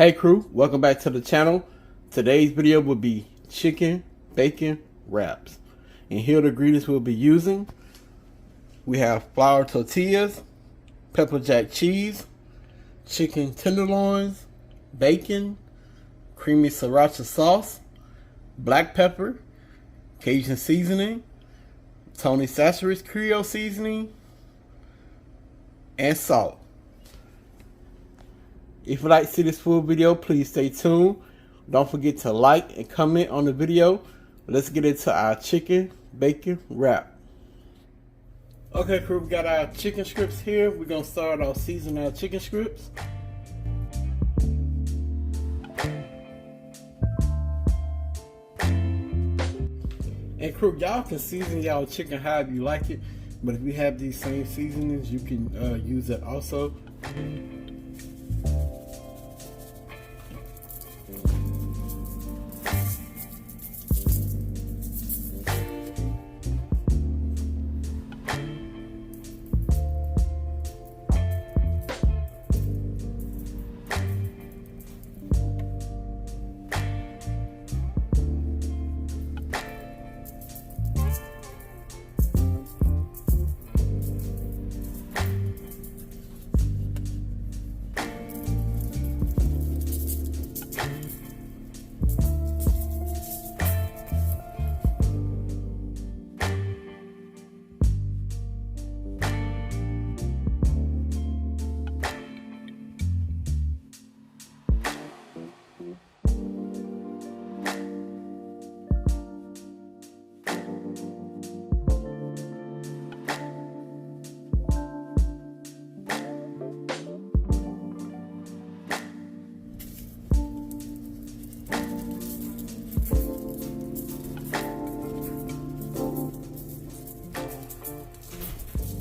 Hey crew, welcome back to the channel. Today's video will be chicken bacon wraps. And here are the ingredients we'll be using. We have flour tortillas, pepper jack cheese, chicken tenderloins, bacon, creamy sriracha sauce, black pepper, Cajun seasoning, Tony Chachere's Creole seasoning, and salt. If you'd like to see this full video, please stay tuned. Don't forget to like and comment on the video. Let's get into our chicken bacon wrap. Okay crew, we got our chicken strips here. We're going to start off seasoning our chicken strips. And crew, y'all can season y'all chicken however you like it. But if you have these same seasonings, you can use that also.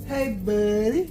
Hey, buddy.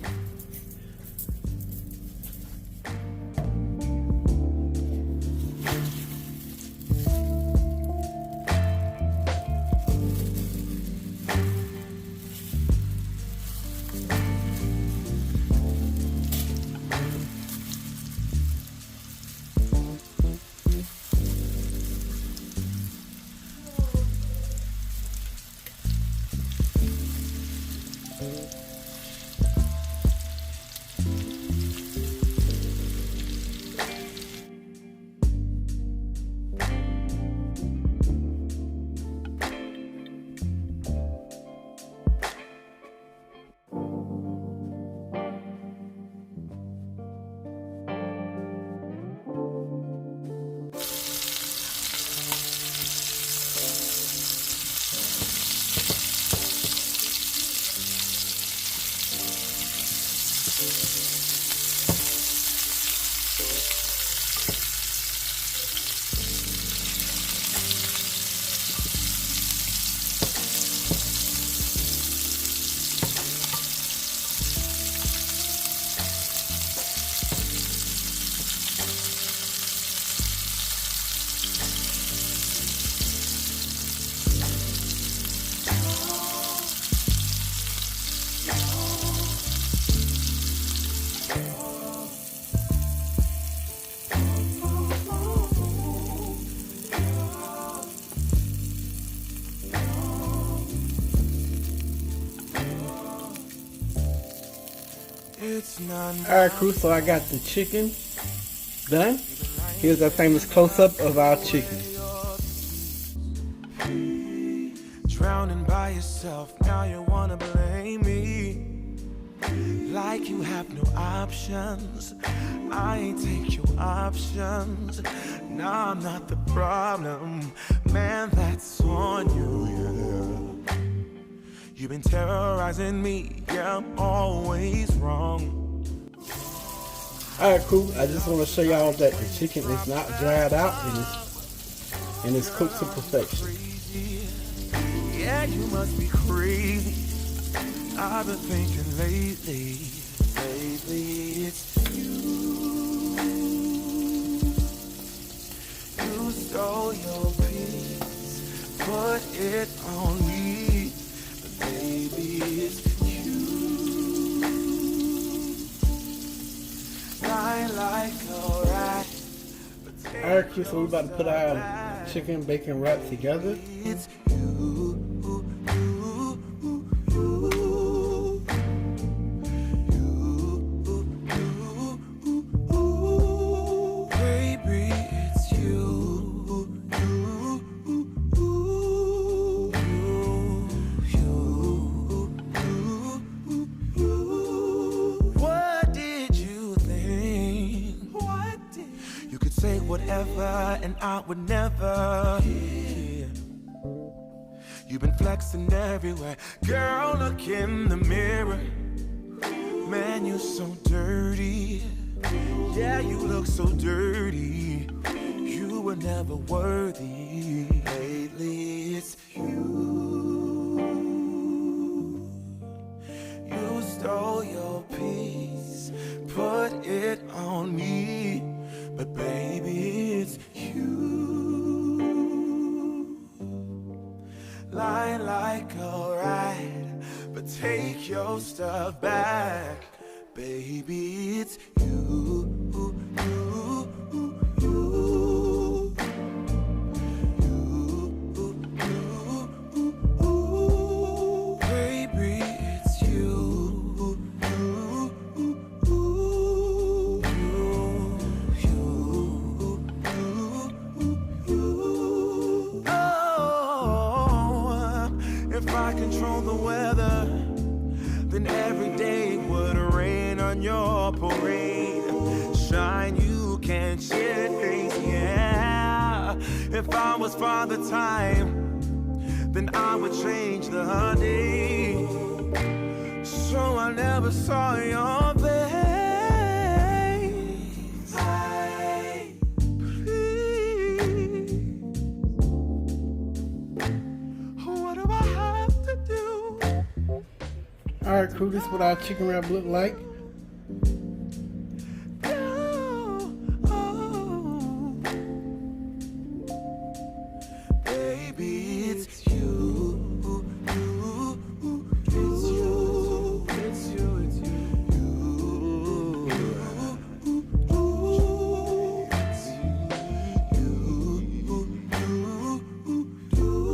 Alright crew, so I got the chicken done. Here's a famous close-up of our chicken. Drowning by yourself, now you wanna blame me. Like you have no options. I ain't take your options. Nah, I'm not the problem. Man, that's on you, yeah. You've been terrorizing me, yeah, I'm always wrong. Alright crew, I just want to show y'all that the chicken is not dried out and it's cooked to perfection. Yeah, you must be crazy. I've been thinking lately it's you. You stole your peace, put it on me, but baby it's you. Lie like a rat, but barbecue, so we about to put our chicken bacon wrap together. It's you, baby, it's you, What did you think? You could say whatever and I would never hear. You've been flexing everywhere. Girl, look in the mirror. Man, you so dirty. Yeah, you look so dirty. You were never worthy. Lately, it's you. You stole your piece, put it on me. But baby, it's you. Lie like a ride, but take your stuff back. Baby, it's you. Baby, it's you. If I control the weather, then every day would rain on your parade. Shine, you can't change, yeah. If I was Father Time, then I would change the day. So I never saw your face. What do I have to do? Alright, crew, this is what our chicken wrap look like. Baby, it's you. It's you. It's you. It's you.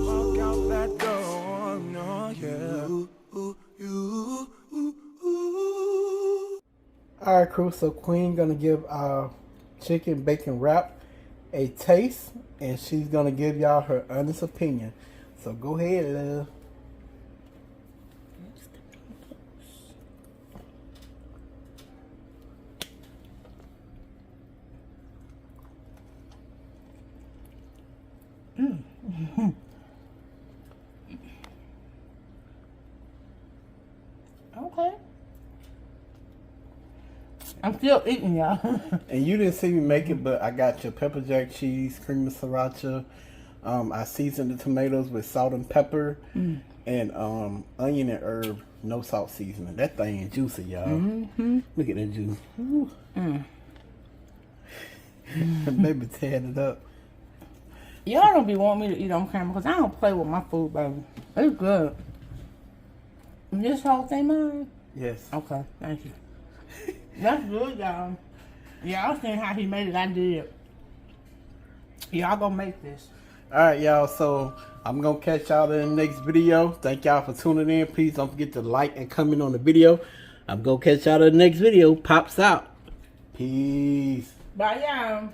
Walk out that door, no, yeah. Alright, crew, so Queen gonna give our chicken bacon wrap a taste, and she's gonna give y'all her honest opinion. So go ahead, love. Okay. I'm still eating, y'all. And you didn't see me make it, but I got your pepper jack cheese, cream of sriracha. I seasoned the tomatoes with salt and pepper, and onion and herb, no salt seasoning. That thing is juicy, y'all. Look at that juice. Baby tearing it up. Y'all don't be wanting me to eat on camera because I don't play with my food, baby. It's good. Is this whole thing mine? Yes. Okay, thank you. That's good, y'all. Y'all seen how he made it, I did. Y'all gonna make this. Alright, y'all, so I'm gonna catch y'all in the next video. Thank y'all for tuning in. Please don't forget to like and comment on the video. I'm gonna catch y'all in the next video. Pops out. Peace. Bye, y'all.